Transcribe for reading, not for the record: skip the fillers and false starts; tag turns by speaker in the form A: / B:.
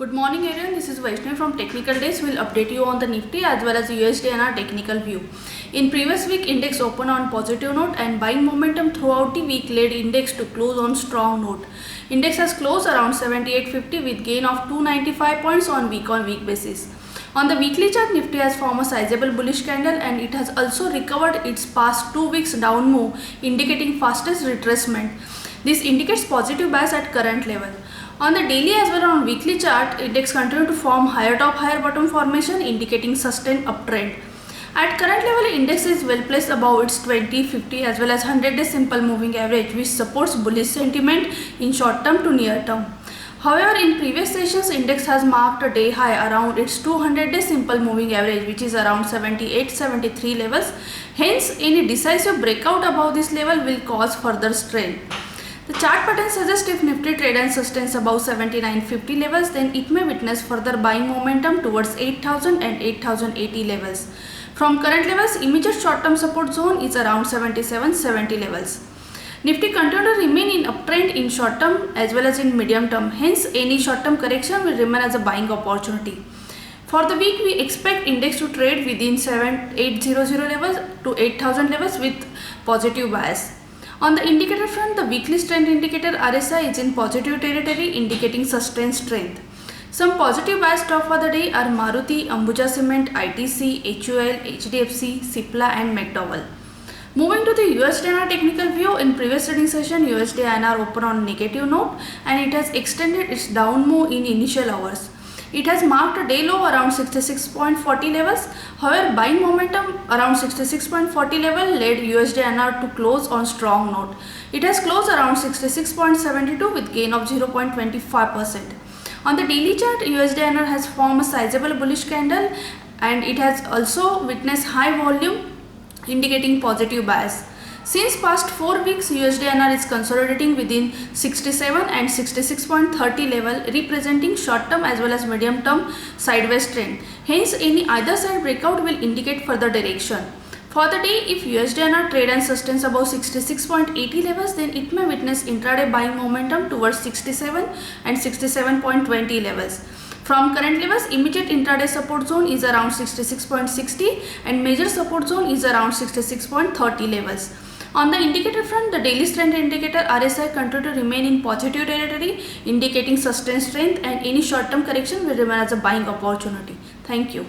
A: Good morning everyone, this is Vaishnavi from Technical Days. We'll update you on the Nifty as well as the USD/INR technical view. In previous week, index opened on positive note and buying momentum throughout the week led index to close on strong note. Index has closed around 7850 with gain of 295 points on week basis. On the weekly chart, Nifty has formed a sizable bullish candle and it has also recovered its past 2 weeks down move, indicating fastest retracement. This indicates positive bias at current level. On the daily as well as on weekly chart, index continued to form higher top higher bottom formation, indicating sustained uptrend. At current level, index is well placed above its 20, 50 as well as 100-day simple moving average, which supports bullish sentiment in short term to near term. However, in previous sessions, index has marked a day high around its 200-day simple moving average, which is around 78-73 levels. Hence, any decisive breakout above this level will cause further strain. The chart pattern suggests if Nifty trade and sustains above 7950 levels, then it may witness further buying momentum towards 8000 and 8080 levels. From current levels, immediate short-term support zone is around 7770 levels. Nifty continue to remain in uptrend in short term as well as in medium term. Hence, any short-term correction will remain as a buying opportunity. For the week, we expect index to trade within 7800 levels to 8000 levels with positive bias. On the indicator front, the weekly strength indicator RSI is in positive territory, indicating sustained strength. Some positive bias stock for the day are Maruti, Ambuja Cement, ITC, HUL, HDFC, Cipla and McDowell. Moving to the USD/INR technical view, in previous trading session, USD/INR opened on negative note and it has extended its down move in initial hours. It has marked a day low around 66.40 levels. However, buying momentum around 66.40 level led USD/INR to close on strong note. It has closed around 66.72 with gain of 0.25%. On the daily chart, USD/INR has formed a sizable bullish candle and it has also witnessed high volume, indicating positive bias. Since past 4 weeks, USD/INR is consolidating within 67 and 66.30 level, representing short term as well as medium term sideways trend. Hence, any either side breakout will indicate further direction. For the day, if USD/INR trade and sustains above 66.80 levels, then it may witness intraday buying momentum towards 67 and 67.20 levels. From current levels, immediate intraday support zone is around 66.60 and major support zone is around 66.30 levels. On the indicator front, the daily strength indicator RSI continue to remain in positive territory, indicating sustained strength, and any short-term correction will remain as a buying opportunity. Thank you.